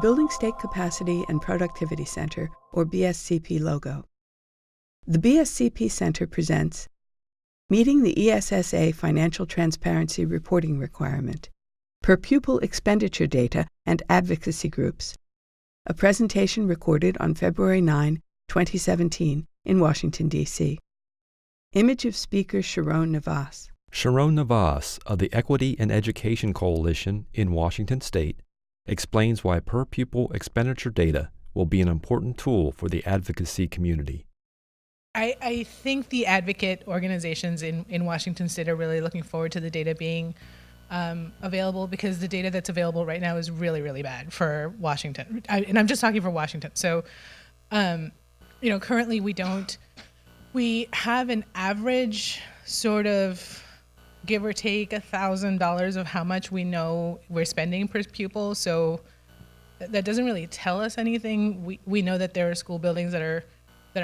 Building State Capacity and Productivity Center, or BSCP logo. The BSCP Center presents Meeting the ESSA Financial Transparency Reporting Requirement, per Pupil Expenditure Data and Advocacy Groups, a presentation recorded on February 9, 2017, in Washington, D.C. Image of speaker Sharon Navas. Sharon Navas of the Equity and Education Coalition in Washington State explains why per-pupil expenditure data will be an important tool for the advocacy community. I think the advocate organizations in Washington State are really looking forward to the data being available, because the data that's available right now is really, really bad for Washington. And I'm just talking for Washington. So, currently we have an average sort of give or take $1,000 of how much we know we're spending per pupil. So that doesn't really tell us anything. We know that there are school buildings that are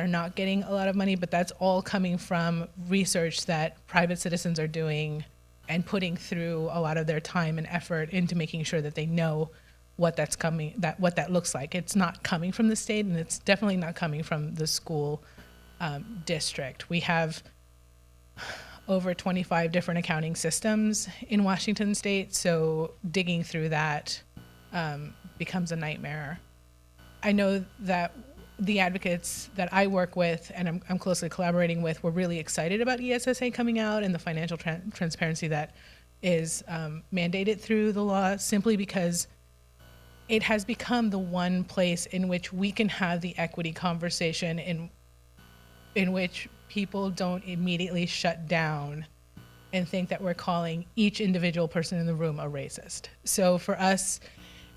not getting a lot of money, but that's all coming from research that private citizens are doing and putting through a lot of their time and effort into making sure that they know what that looks like. It's not coming from the state, and it's definitely not coming from the school district. We have over 25 different accounting systems in Washington State, so digging through that becomes a nightmare. I know that the advocates that I work with and I'm closely collaborating with were really excited about ESSA coming out and the financial transparency that is mandated through the law, simply because it has become the one place in which we can have the equity conversation in which people don't immediately shut down and think that we're calling each individual person in the room a racist. So for us,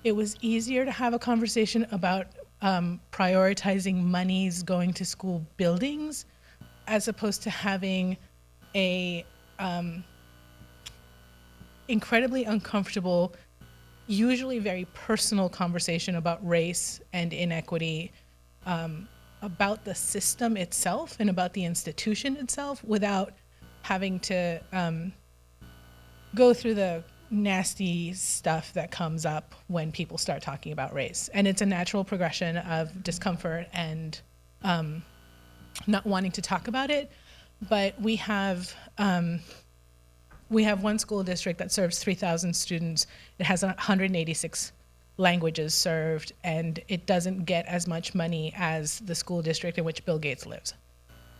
it was easier to have a conversation about prioritizing monies going to school buildings, as opposed to having a incredibly uncomfortable, usually very personal conversation about race and inequity, about the system itself and about the institution itself, without having to go through the nasty stuff that comes up when people start talking about race. And it's a natural progression of discomfort and not wanting to talk about it. But we have one school district that serves 3,000 students. It has 186 languages served, and it doesn't get as much money as the school district in which Bill Gates lives.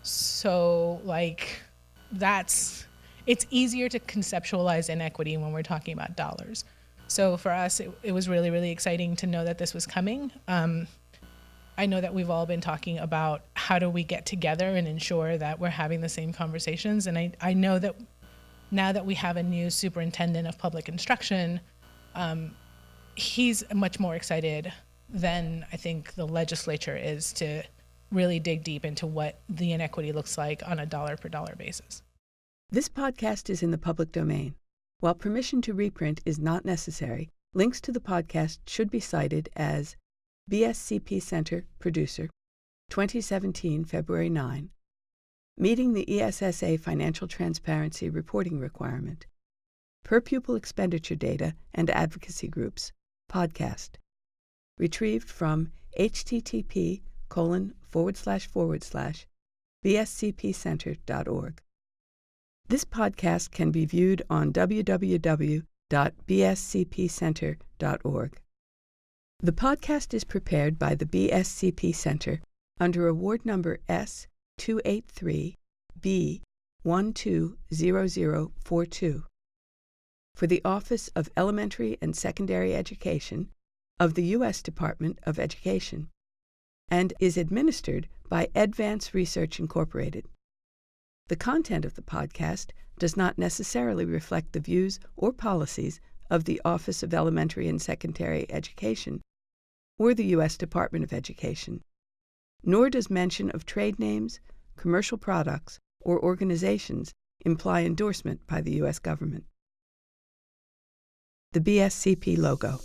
So it's easier to conceptualize inequity when we're talking about dollars. So for us, it was really, really exciting to know that this was coming. I know that we've all been talking about how do we get together and ensure that we're having the same conversations. And I know that now that we have a new superintendent of public instruction, he's much more excited than I think the legislature is to really dig deep into what the inequity looks like on a dollar per dollar basis. This podcast is in the public domain. While permission to reprint is not necessary, links to the podcast should be cited as BSCP Center Producer, 2017, February 9, Meeting the ESSA Financial Transparency Reporting Requirement, Per Pupil Expenditure Data and Advocacy Groups, podcast, retrieved from http://bscpcenter.org. This podcast can be viewed on www.bscpcenter.org. The podcast is prepared by the BSCP Center under Award Number S283B120042 for the Office of Elementary and Secondary Education of the U.S. Department of Education, and is administered by Advance Research Incorporated. The content of the podcast does not necessarily reflect the views or policies of the Office of Elementary and Secondary Education or the U.S. Department of Education, nor does mention of trade names, commercial products, or organizations imply endorsement by the U.S. government. The BSCP logo.